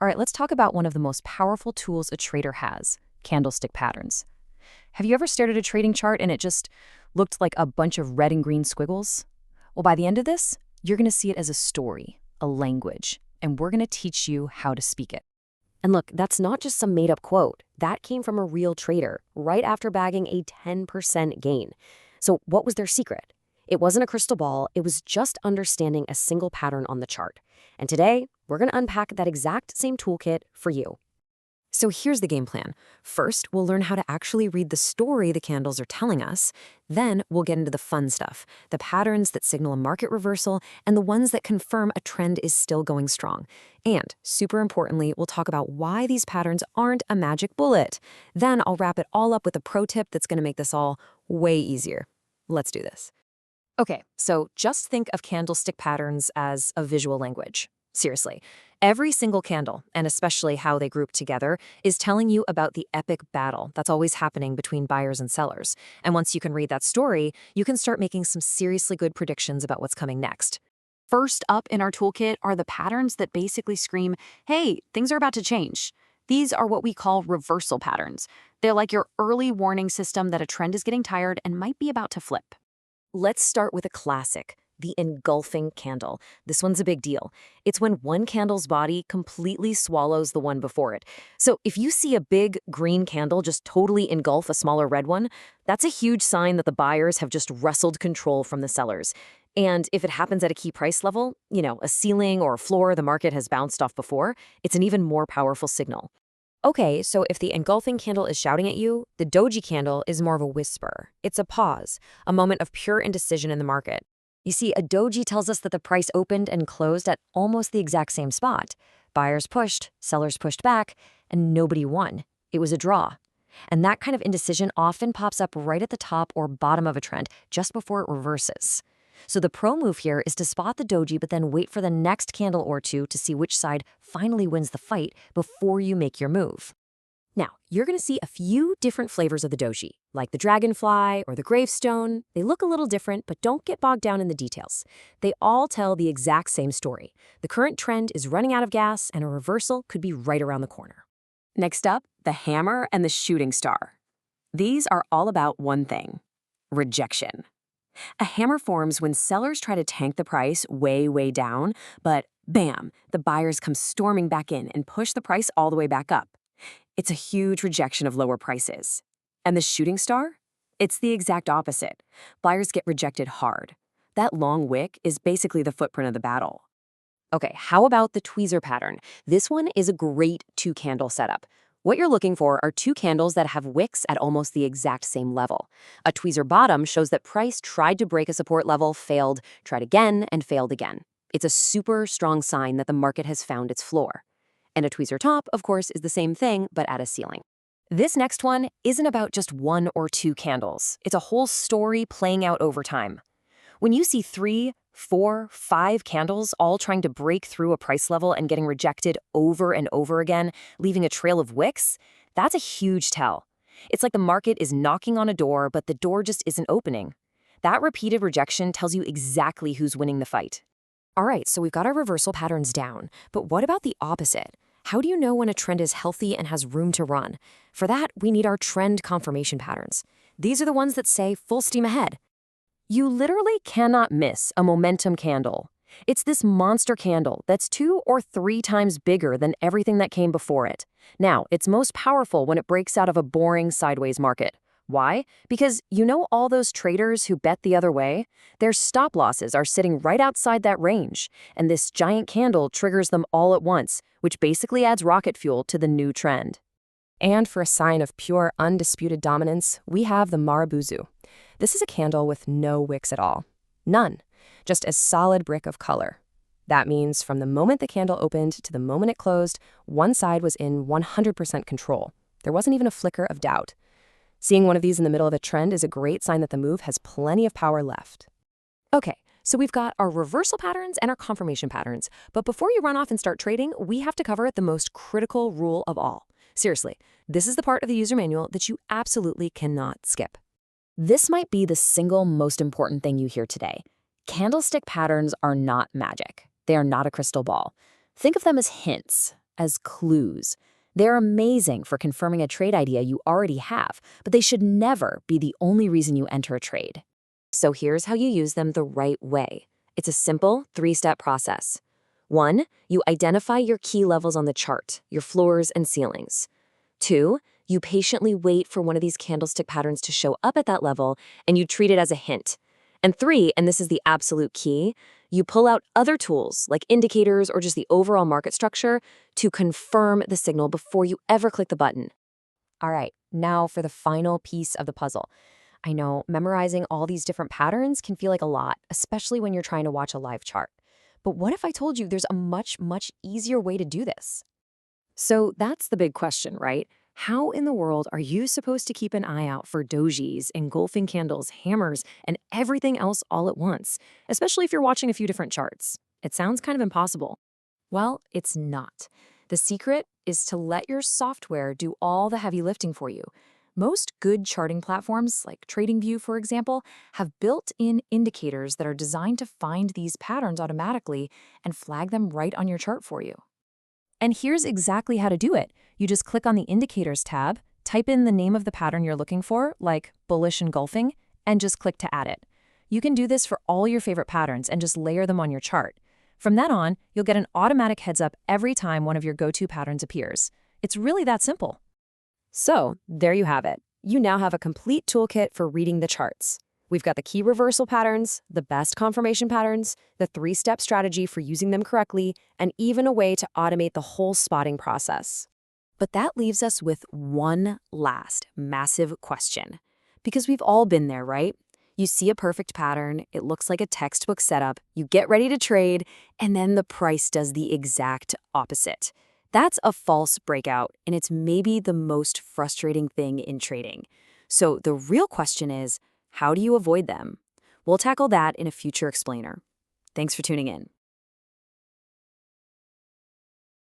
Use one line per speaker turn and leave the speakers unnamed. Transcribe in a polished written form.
All right, let's talk about one of the most powerful tools a trader has, candlestick patterns. Have you ever stared at a trading chart and it just looked like a bunch of red and green squiggles? Well, by the end of this, you're going to see it as a story, a language, and we're going to teach you how to speak it.
And look, that's not just some made-up quote. That came from a real trader right after bagging a 10% gain. So what was their secret? It wasn't a crystal ball. It was just understanding a single pattern on the chart. And today, we're going to unpack that exact same toolkit for you. So here's the game plan. First, we'll learn how to actually read the story the candles are telling us. Then we'll get into the fun stuff, the patterns that signal a market reversal and the ones that confirm a trend is still going strong. And super importantly, we'll talk about why these patterns aren't a magic bullet. Then I'll wrap it all up with a pro tip that's going to make this all way easier. Let's do this. Okay, so just think of candlestick patterns as a visual language. Seriously, every single candle, and especially how they group together, is telling you about the epic battle that's always happening between buyers and sellers. And once you can read that story, you can start making some seriously good predictions about what's coming next. First up in our toolkit are the patterns that basically scream, hey, things are about to change. These are what we call reversal patterns. They're like your early warning system that a trend is getting tired and might be about to flip. Let's start with a classic. The engulfing candle. This one's a big deal. It's when one candle's body completely swallows the one before it. So if you see a big green candle just totally engulf a smaller red one, that's a huge sign that the buyers have just wrestled control from the sellers. And if it happens at a key price level, a ceiling or a floor the market has bounced off before, it's an even more powerful signal. Okay, so if the engulfing candle is shouting at you, the Doji candle is more of a whisper. It's a pause, a moment of pure indecision in the market. You see, a doji tells us that the price opened and closed at almost the exact same spot. Buyers pushed, sellers pushed back, and nobody won. It was a draw. And that kind of indecision often pops up right at the top or bottom of a trend, just before it reverses. So the pro move here is to spot the doji, but then wait for the next candle or two to see which side finally wins the fight before you make your move. Now, you're going to see a few different flavors of the doji, like the dragonfly or the gravestone. They look a little different, but don't get bogged down in the details. They all tell the exact same story. The current trend is running out of gas, and a reversal could be right around the corner. Next up, the hammer and the shooting star. These are all about one thing: rejection. A hammer forms when sellers try to tank the price way, way down, but bam, the buyers come storming back in and push the price all the way back up. It's a huge rejection of lower prices. And the shooting star? It's the exact opposite. Buyers get rejected hard. That long wick is basically the footprint of the battle. Okay, how about the tweezer pattern? This one is a great two-candle setup. What you're looking for are two candles that have wicks at almost the exact same level. A tweezer bottom shows that price tried to break a support level, failed, tried again, and failed again. It's a super strong sign that the market has found its floor. And a tweezer top, of course, is the same thing, but at a ceiling. This next one isn't about just one or two candles. It's a whole story playing out over time. When you see 3, 4, 5 candles all trying to break through a price level and getting rejected over and over again, leaving a trail of wicks, that's a huge tell. It's like the market is knocking on a door, but the door just isn't opening. That repeated rejection tells you exactly who's winning the fight. All right, so we've got our reversal patterns down, but what about the opposite? How do you know when a trend is healthy and has room to run? For that, we need our trend confirmation patterns. These are the ones that say full steam ahead. You literally cannot miss a momentum candle. It's this monster candle that's 2 or 3 times bigger than everything that came before it. Now, it's most powerful when it breaks out of a boring sideways market. Why? Because all those traders who bet the other way? Their stop losses are sitting right outside that range, and this giant candle triggers them all at once, which basically adds rocket fuel to the new trend. And for a sign of pure, undisputed dominance, we have the Marabuzu. This is a candle with no wicks at all. None. Just a solid brick of color. That means from the moment the candle opened to the moment it closed, one side was in 100% control. There wasn't even a flicker of doubt. Seeing one of these in the middle of a trend is a great sign that the move has plenty of power left. Okay, so we've got our reversal patterns and our confirmation patterns. But before you run off and start trading, we have to cover the most critical rule of all. Seriously, this is the part of the user manual that you absolutely cannot skip. This might be the single most important thing you hear today. Candlestick patterns are not magic. They are not a crystal ball. Think of them as hints. as clues. They're amazing for confirming a trade idea you already have, but they should never be the only reason you enter a trade. So here's how you use them the right way. It's a simple 3-step process. 1. You identify your key levels on the chart, your floors and ceilings. 2. You patiently wait for one of these candlestick patterns to show up at that level, and you treat it as a hint. And 3, and this is the absolute key, you pull out other tools like indicators or just the overall market structure to confirm the signal before you ever click the button. All right, now for the final piece of the puzzle. I know memorizing all these different patterns can feel like a lot, especially when you're trying to watch a live chart. But what if I told you there's a much, much easier way to do this? So that's the big question, right? How in the world are you supposed to keep an eye out for dojis, engulfing candles, hammers, and everything else all at once, especially if you're watching a few different charts? It sounds kind of impossible. Well, it's not. The secret is to let your software do all the heavy lifting for you. Most good charting platforms, like TradingView, for example, have built-in indicators that are designed to find these patterns automatically and flag them right on your chart for you. And here's exactly how to do it. You just click on the Indicators tab, type in the name of the pattern you're looking for, like bullish engulfing, and just click to add it. You can do this for all your favorite patterns and just layer them on your chart. From then on, you'll get an automatic heads-up every time one of your go-to patterns appears. It's really that simple. So, there you have it. You now have a complete toolkit for reading the charts. We've got the key reversal patterns, the best confirmation patterns, the 3-step strategy for using them correctly, and even a way to automate the whole spotting process. But that leaves us with one last massive question. Because we've all been there, right? You see a perfect pattern, it looks like a textbook setup, you get ready to trade, and then the price does the exact opposite. That's a false breakout, and it's maybe the most frustrating thing in trading. So the real question is, how do you avoid them? We'll tackle that in a future explainer. Thanks for tuning in.